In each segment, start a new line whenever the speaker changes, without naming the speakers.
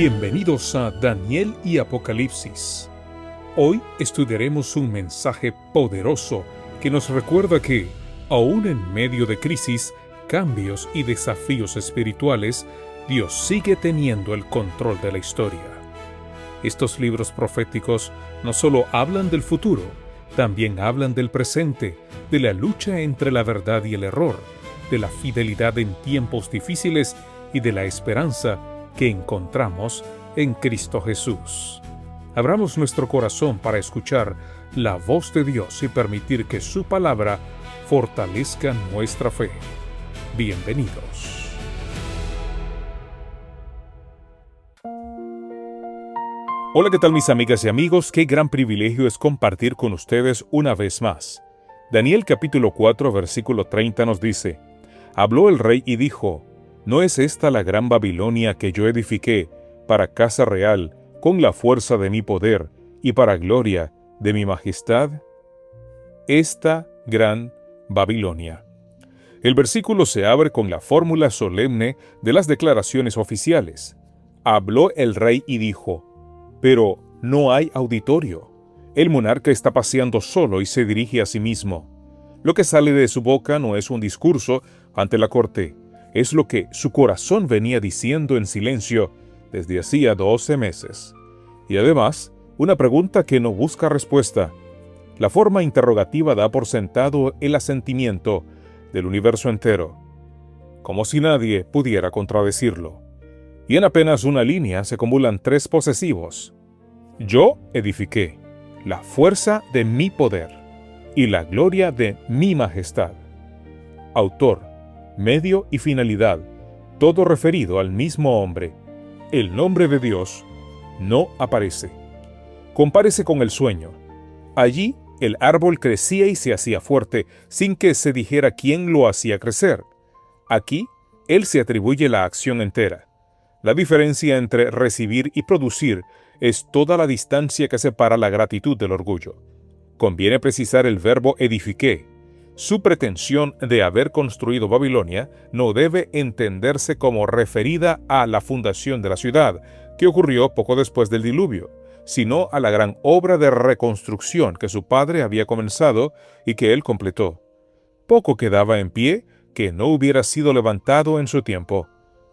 Bienvenidos a Daniel y Apocalipsis. Hoy estudiaremos un mensaje poderoso que nos recuerda que, aún en medio de crisis, cambios y desafíos espirituales, Dios sigue teniendo el control de la historia. Estos libros proféticos no solo hablan del futuro, también hablan del presente, de la lucha entre la verdad y el error, de la fidelidad en tiempos difíciles y de la esperanza que encontramos en Cristo Jesús. Abramos nuestro corazón para escuchar la voz de Dios y permitir que su palabra fortalezca nuestra fe. Bienvenidos. Hola, ¿qué tal mis amigas y amigos? Qué gran privilegio es compartir con ustedes una vez más. Daniel capítulo 4 versículo 30 nos dice: Habló el rey y dijo: ¿No es esta la gran Babilonia que yo edifiqué para casa real, con la fuerza de mi poder y para gloria de mi majestad? Esta gran Babilonia. El versículo se abre con la fórmula solemne de las declaraciones oficiales. Habló el rey y dijo, pero no hay auditorio. El monarca está paseando solo y se dirige a sí mismo. Lo que sale de su boca no es un discurso ante la corte, es lo que su corazón venía diciendo en silencio desde hacía 12 meses. Y además, una pregunta que no busca respuesta. La forma interrogativa da por sentado el asentimiento del universo entero, como si nadie pudiera contradecirlo. Y en apenas una línea se acumulan tres posesivos. Yo edifiqué, la fuerza de mi poder y la gloria de mi majestad. Autor, medio y finalidad, todo referido al mismo hombre. El nombre de Dios no aparece. Compárese con el sueño. Allí el árbol crecía y se hacía fuerte, sin que se dijera quién lo hacía crecer. Aquí, él se atribuye la acción entera. La diferencia entre recibir y producir es toda la distancia que separa la gratitud del orgullo. Conviene precisar el verbo edifiqué. Su pretensión de haber construido Babilonia no debe entenderse como referida a la fundación de la ciudad, que ocurrió poco después del diluvio, sino a la gran obra de reconstrucción que su padre había comenzado y que él completó. Poco quedaba en pie que no hubiera sido levantado en su tiempo: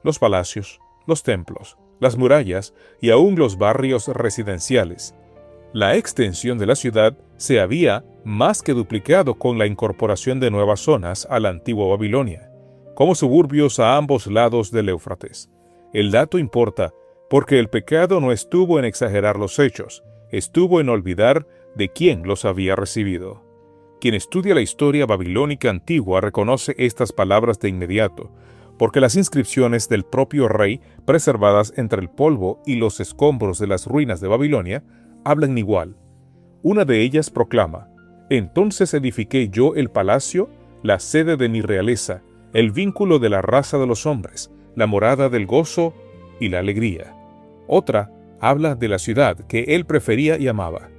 los palacios, los templos, las murallas y aún los barrios residenciales. La extensión de la ciudad se había más que duplicado con la incorporación de nuevas zonas a la antigua Babilonia, como suburbios a ambos lados del Éufrates. El dato importa porque el pecado no estuvo en exagerar los hechos, estuvo en olvidar de quién los había recibido. Quien estudia la historia babilónica antigua reconoce estas palabras de inmediato, porque las inscripciones del propio rey, preservadas entre el polvo y los escombros de las ruinas de Babilonia, hablan igual. Una de ellas proclama: Entonces edifiqué yo el palacio, la sede de mi realeza, el vínculo de la raza de los hombres, la morada del gozo y la alegría. Otra habla de la ciudad que él prefería y amaba,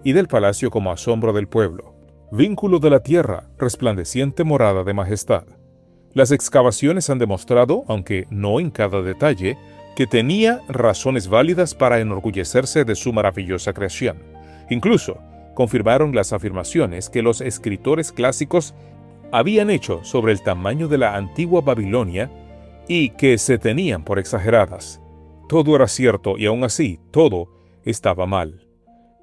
y del palacio como asombro del pueblo, vínculo de la tierra, resplandeciente morada de majestad. Las excavaciones han demostrado, aunque no en cada detalle, que tenía razones válidas para enorgullecerse de su maravillosa creación. Incluso confirmaron las afirmaciones que los escritores clásicos habían hecho sobre el tamaño de la antigua Babilonia y que se tenían por exageradas. Todo era cierto y aún así todo estaba mal.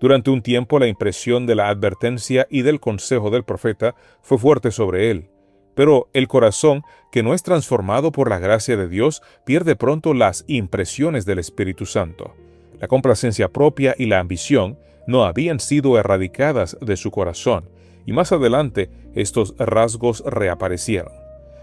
Durante un tiempo la impresión de la advertencia y del consejo del profeta fue fuerte sobre él. Pero el corazón, que no es transformado por la gracia de Dios, pierde pronto las impresiones del Espíritu Santo. La complacencia propia y la ambición no habían sido erradicadas de su corazón, y más adelante estos rasgos reaparecieron.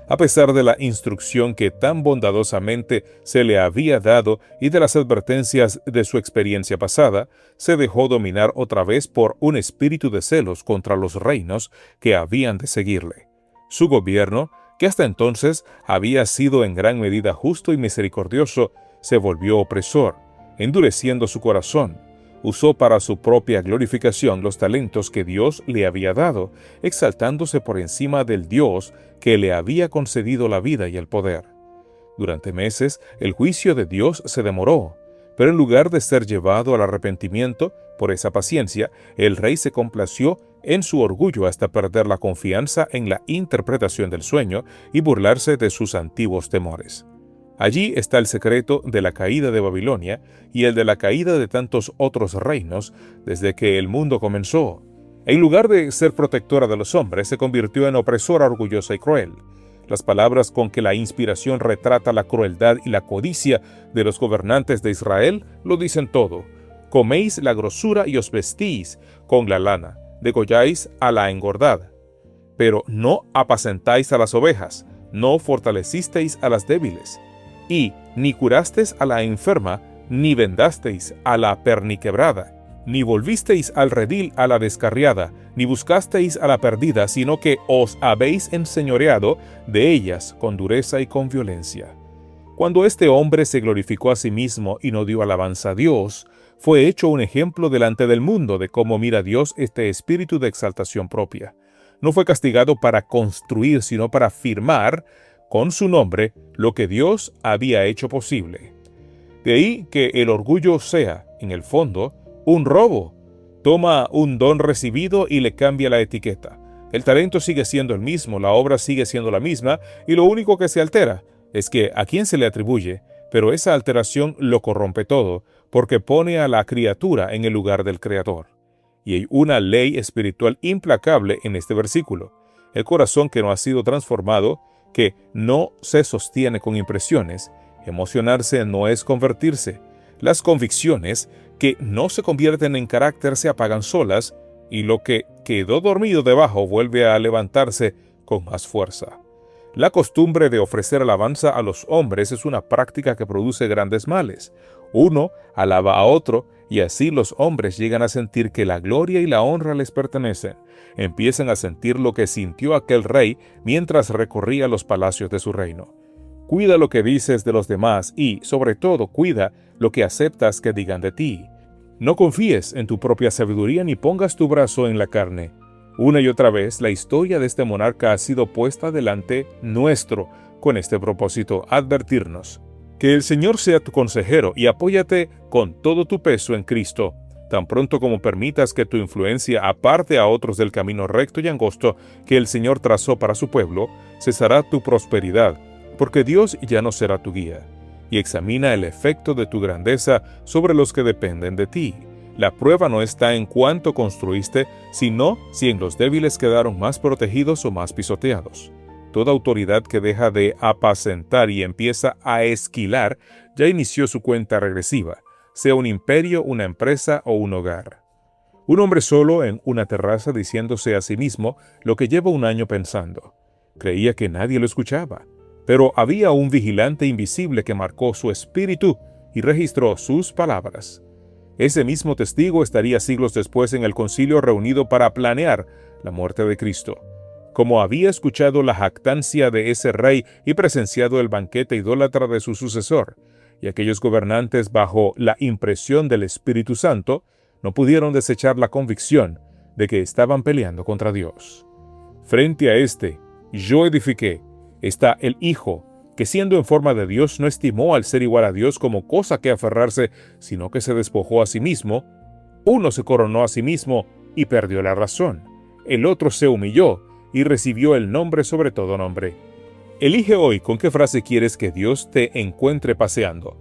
A pesar de la instrucción que tan bondadosamente se le había dado y de las advertencias de su experiencia pasada, se dejó dominar otra vez por un espíritu de celos contra los reinos que habían de seguirle. Su gobierno, que hasta entonces había sido en gran medida justo y misericordioso, se volvió opresor, endureciendo su corazón. Usó para su propia glorificación los talentos que Dios le había dado, exaltándose por encima del Dios que le había concedido la vida y el poder. Durante meses, el juicio de Dios se demoró, Pero en lugar de ser llevado al arrepentimiento por esa paciencia, el rey se complació en su orgullo hasta perder la confianza en la interpretación del sueño y burlarse de sus antiguos temores. Allí está el secreto de la caída de Babilonia y el de la caída de tantos otros reinos desde que el mundo comenzó. En lugar de ser protectora de los hombres, se convirtió en opresora orgullosa y cruel. Las palabras con que la inspiración retrata la crueldad y la codicia de los gobernantes de Israel lo dicen todo. Coméis la grosura y os vestís con la lana, degolláis a la engordada. Pero no apacentáis a las ovejas, no fortalecisteis a las débiles, y ni curasteis a la enferma, ni vendasteis a la perniquebrada, ni volvisteis al redil a la descarriada, ni buscasteis a la perdida, sino que os habéis enseñoreado de ellas con dureza y con violencia. Cuando este hombre se glorificó a sí mismo y no dio alabanza a Dios, fue hecho un ejemplo delante del mundo de cómo mira Dios este espíritu de exaltación propia. No fue castigado para construir, sino para afirmar con su nombre lo que Dios había hecho posible. De ahí que el orgullo sea, en el fondo, un robo. Toma un don recibido y le cambia la etiqueta. El talento sigue siendo el mismo, la obra sigue siendo la misma, y lo único que se altera es que a quién se le atribuye, pero esa alteración lo corrompe todo, porque pone a la criatura en el lugar del Creador. Y hay una ley espiritual implacable en este versículo. El corazón que no ha sido transformado, que no se sostiene con impresiones, emocionarse no es convertirse. Las convicciones que no se convierten en carácter se apagan solas, y lo que quedó dormido debajo vuelve a levantarse con más fuerza. La costumbre de ofrecer alabanza a los hombres es una práctica que produce grandes males. Uno alaba a otro, y así los hombres llegan a sentir que la gloria y la honra les pertenecen. Empiezan a sentir lo que sintió aquel rey mientras recorría los palacios de su reino. Cuida lo que dices de los demás y, sobre todo, cuida lo que aceptas que digan de ti. No confíes en tu propia sabiduría ni pongas tu brazo en la carne. Una y otra vez, la historia de este monarca ha sido puesta delante nuestro con este propósito: advertirnos. Que el Señor sea tu consejero y apóyate con todo tu peso en Cristo. Tan pronto como permitas que tu influencia aparte a otros del camino recto y angosto que el Señor trazó para su pueblo, cesará tu prosperidad, porque Dios ya no será tu guía. Y examina el efecto de tu grandeza sobre los que dependen de ti. La prueba no está en cuánto construiste, sino si en los débiles quedaron más protegidos o más pisoteados. Toda autoridad que deja de apacentar y empieza a esquilar ya inició su cuenta regresiva, sea un imperio, una empresa o un hogar. Un hombre solo en una terraza diciéndose a sí mismo lo que lleva un año pensando. Creía que nadie lo escuchaba, pero había un vigilante invisible que marcó su espíritu y registró sus palabras. Ese mismo testigo estaría siglos después en el concilio reunido para planear la muerte de Cristo. Como había escuchado la jactancia de ese rey y presenciado el banquete idólatra de su sucesor, y aquellos gobernantes bajo la impresión del Espíritu Santo no pudieron desechar la convicción de que estaban peleando contra Dios. Frente a este, yo edifiqué, está el Hijo, que siendo en forma de Dios no estimó al ser igual a Dios como cosa que aferrarse, sino que se despojó a sí mismo. Uno se coronó a sí mismo y perdió la razón. El otro se humilló y recibió el nombre sobre todo nombre. Elige hoy con qué frase quieres que Dios te encuentre paseando.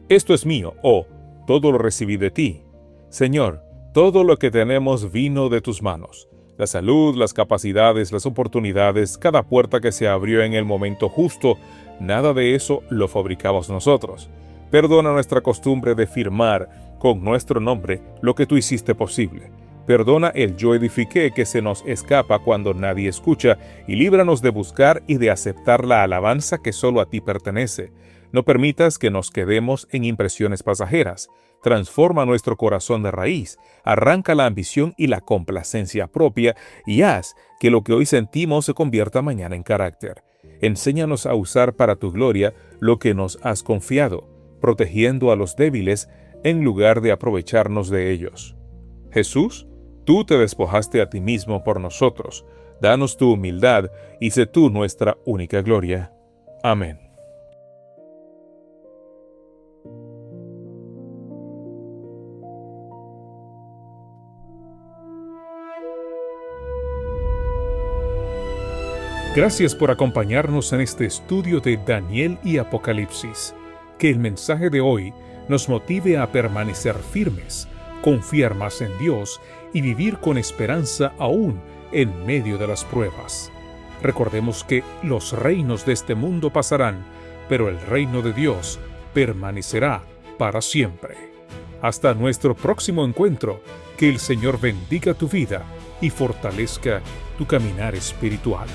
Esto es mío, o todo lo recibí de ti. Señor, todo lo que tenemos vino de tus manos. La salud, las capacidades, las oportunidades, cada puerta que se abrió en el momento justo, nada de eso lo fabricamos nosotros. Perdona nuestra costumbre de firmar con nuestro nombre lo que tú hiciste posible. Perdona el yo edifiqué que se nos escapa cuando nadie escucha y líbranos de buscar y de aceptar la alabanza que solo a ti pertenece. No permitas que nos quedemos en impresiones pasajeras. Transforma nuestro corazón de raíz, arranca la ambición y la complacencia propia y haz que lo que hoy sentimos se convierta mañana en carácter. Enséñanos a usar para tu gloria lo que nos has confiado, protegiendo a los débiles en lugar de aprovecharnos de ellos. Jesús, tú te despojaste a ti mismo por nosotros. Danos tu humildad y sé tú nuestra única gloria. Amén. Gracias por acompañarnos en este estudio de Daniel y Apocalipsis. Que el mensaje de hoy nos motive a permanecer firmes, confiar más en Dios y vivir con esperanza aún en medio de las pruebas. Recordemos que los reinos de este mundo pasarán, pero el reino de Dios permanecerá para siempre. Hasta nuestro próximo encuentro, que el Señor bendiga tu vida y fortalezca tu caminar espiritual.